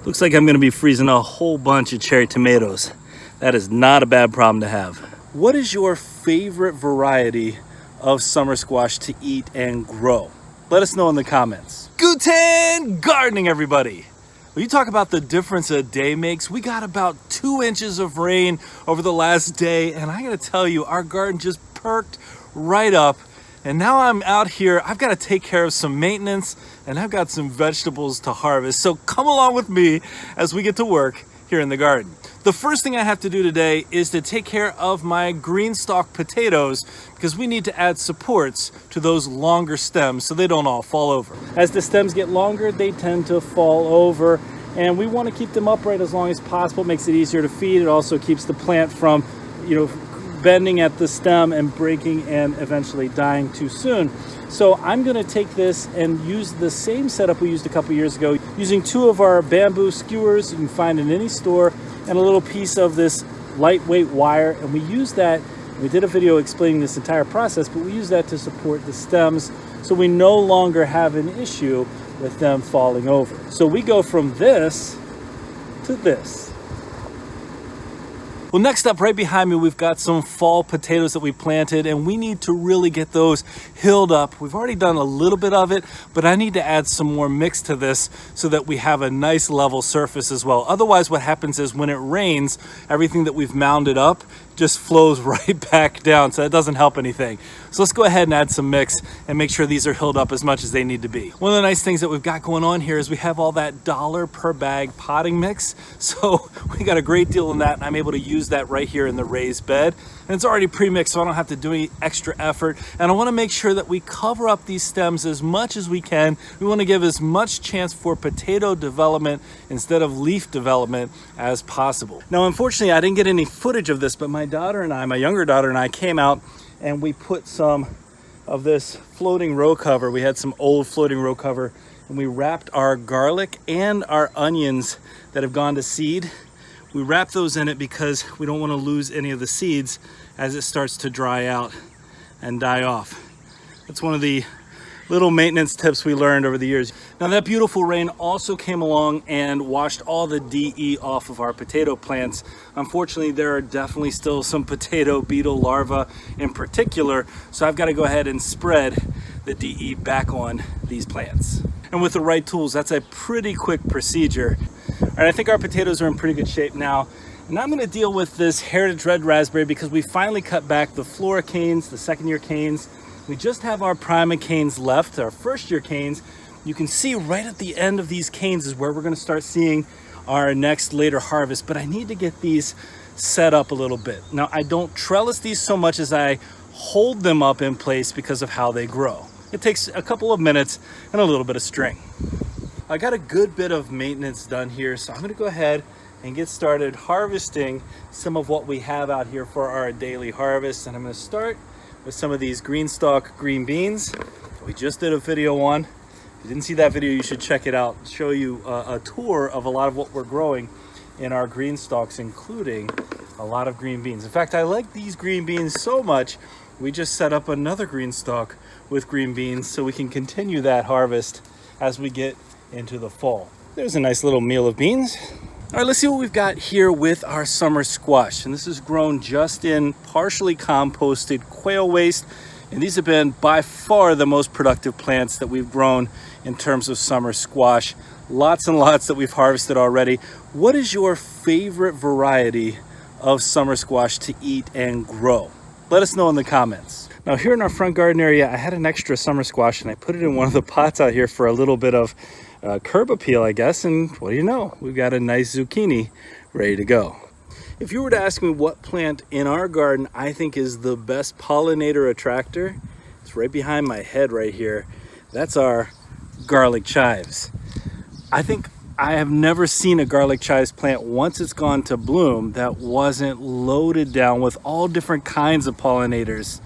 Looks like I'm gonna be freezing a whole bunch of cherry tomatoes. That is not a bad problem to have. What is your favorite variety of summer squash to eat and grow? Let us know in the comments. Guten gardening, everybody. When you talk about the difference a day makes, we got about 2 inches of rain over the last day, and I gotta tell you, our garden just perked right up. And now I'm out here, I've got to take care of some maintenance, and I've got some vegetables to harvest. So come along with me as we get to work here in the garden. The first thing I have to do today is to take care of my GreenStalk potatoes, because we need to add supports to those longer stems so they don't all fall over. As the stems get longer, they tend to fall over, and we want to keep them upright as long as possible. It makes it easier to feed. It also keeps the plant from, bending at the stem and breaking and eventually dying too soon. So I'm going to take this and use the same setup we used a couple years ago, using 2 of our bamboo skewers you can find in any store and a little piece of this lightweight wire. And we use that, we did a video explaining this entire process, but we use that to support the stems so we no longer have an issue with them falling over. So we go from this to this. Well, next up, right behind me, we've got some fall potatoes that we planted, and we need to really get those hilled up. We've already done a little bit of it, but I need to add some more mix to this so that we have a nice level surface as well. Otherwise, what happens is when it rains, everything that we've mounded up just flows right back down, so that doesn't help anything. So let's go ahead and add some mix and make sure these are hilled up as much as they need to be. One of the nice things that we've got going on here is we have all that $1 per bag potting mix. So we got a great deal in that, and I'm able to use that right here in the raised bed. And it's already pre-mixed, so I don't have to do any extra effort. And I wanna make sure that we cover up these stems as much as we can. We wanna give as much chance for potato development instead of leaf development as possible. Now, unfortunately, I didn't get any footage of this, but my younger daughter and I came out and we put some of this floating row cover. We had some old floating row cover, and we wrapped our garlic and our onions that have gone to seed. We wrap those in it because we don't want to lose any of the seeds as it starts to dry out and die off. That's one of the little maintenance tips we learned over the years. Now, that beautiful rain also came along and washed all the DE off of our potato plants. Unfortunately, there are definitely still some potato beetle larvae in particular, so I've got to go ahead and spread the DE back on these plants. And with the right tools, that's a pretty quick procedure. All right, I think our potatoes are in pretty good shape now. And I'm gonna deal with this Heritage Red Raspberry because we finally cut back the Flora canes, the second-year canes. We just have our Prima canes left, our first-year canes. You can see right at the end of these canes is where we're gonna start seeing our next later harvest, but I need to get these set up a little bit. Now, I don't trellis these so much as I hold them up in place because of how they grow. It takes a couple of minutes and a little bit of string. I got a good bit of maintenance done here, so I'm gonna go ahead and get started harvesting some of what we have out here for our daily harvest. And I'm gonna start with some of these GreenStalk green beans we just did a video on. If you didn't see that video, you should check it out. Show you a tour of a lot of what we're growing in our GreenStalks, including a lot of green beans. In fact, I like these green beans so much, we just set up another GreenStalk with green beans so we can continue that harvest as we get into the fall. There's a nice little meal of beans. All right, let's see what we've got here with our summer squash. And this is grown just in partially composted quail waste. And these have been by far the most productive plants that we've grown in terms of summer squash. Lots and lots that we've harvested already. What is your favorite variety of summer squash to eat and grow? Let us know in the comments. Now, here in our front garden area, I had an extra summer squash and I put it in one of the pots out here for a little bit of curb appeal, I guess. And what do you know? We've got a nice zucchini ready to go. If you were to ask me what plant in our garden I think is the best pollinator attractor, it's right behind my head right here. That's our garlic chives. I think I have never seen a garlic chives plant, once it's gone to bloom, that wasn't loaded down with all different kinds of pollinators.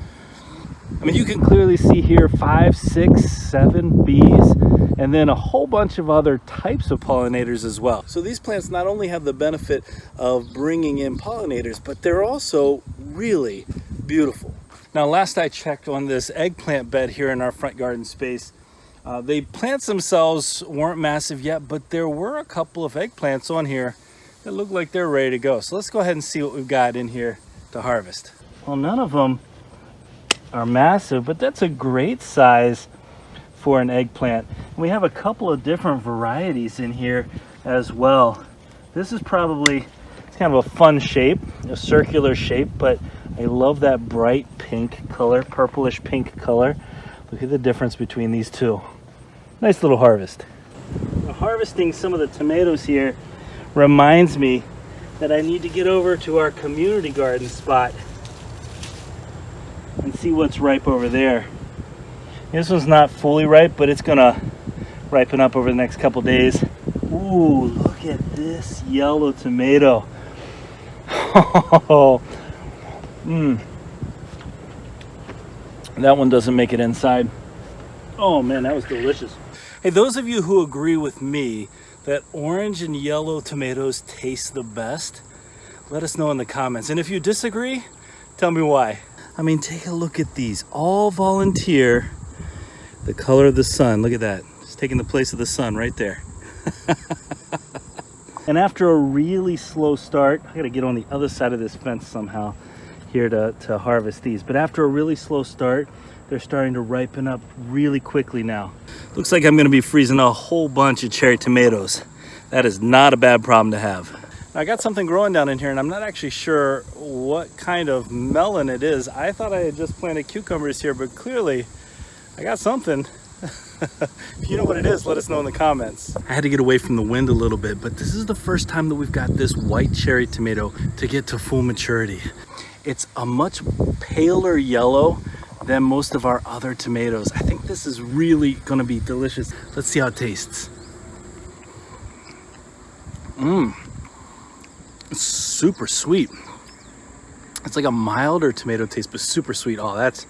I mean, you can clearly see here 5, 6, 7 bees, and then a whole bunch of other types of pollinators as well. So these plants not only have the benefit of bringing in pollinators, but they're also really beautiful. Now, last I checked on this eggplant bed here in our front garden space, The plants themselves weren't massive yet, but there were a couple of eggplants on here that look like they're ready to go. So let's go ahead and see what we've got in here to harvest. Well, none of them are massive, but that's a great size for an eggplant. We have a couple of different varieties in here as well. This is probably, it's kind of a fun shape, a circular shape, but I love that bright pink color, purplish pink color. Look at the difference between these two. Nice little harvest. Harvesting some of the tomatoes here reminds me that I need to get over to our community garden spot and see what's ripe over there. This one's not fully ripe, but it's gonna ripen up over the next couple days. Ooh, look at this yellow tomato. Oh, that one doesn't make it inside. Oh man, that was delicious. Hey, those of you who agree with me that orange and yellow tomatoes taste the best, let us know in the comments. And if you disagree, tell me why. I mean, take a look at these. All volunteer. The color of the sun, look at that. It's taking the place of the sun right there. And after a really slow start, I gotta get on the other side of this fence somehow here to harvest these. But after a really slow start, they're starting to ripen up really quickly now. Looks like I'm gonna be freezing a whole bunch of cherry tomatoes. That is not a bad problem to have. I got something growing down in here and I'm not actually sure what kind of melon it is. I thought I had just planted cucumbers here, but clearly I got something. If you know what it is, let us know in the comments. I had to get away from the wind a little bit, but this is the first time that we've got this white cherry tomato to get to full maturity. It's a much paler yellow than most of our other tomatoes. I think this is really gonna be delicious. Let's see how it tastes. It's super sweet. It's like a milder tomato taste, but super sweet. Oh, that's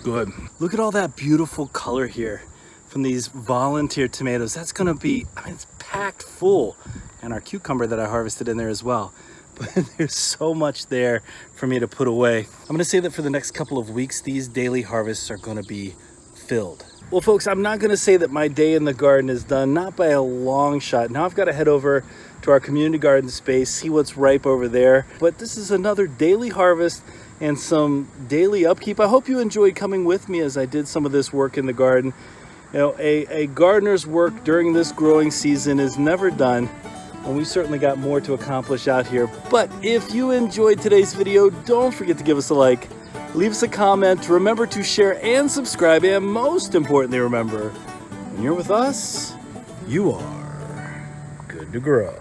good. Look at all that beautiful color here from these volunteer tomatoes. That's gonna be, I mean, it's packed full. And our cucumber that I harvested in there as well. But there's so much there for me to put away. I'm gonna say that for the next couple of weeks, these daily harvests are gonna be filled. Well, folks, I'm not gonna say that my day in the garden is done, not by a long shot. Now I've gotta head over to our community garden space, see what's ripe over there. But this is another daily harvest and some daily upkeep. I hope you enjoyed coming with me as I did some of this work in the garden. You know, a gardener's work during this growing season is never done, and we certainly got more to accomplish out here. But if you enjoyed today's video, don't forget to give us a like, leave us a comment, remember to share and subscribe, and most importantly, remember, when you're with us, you are good to grow.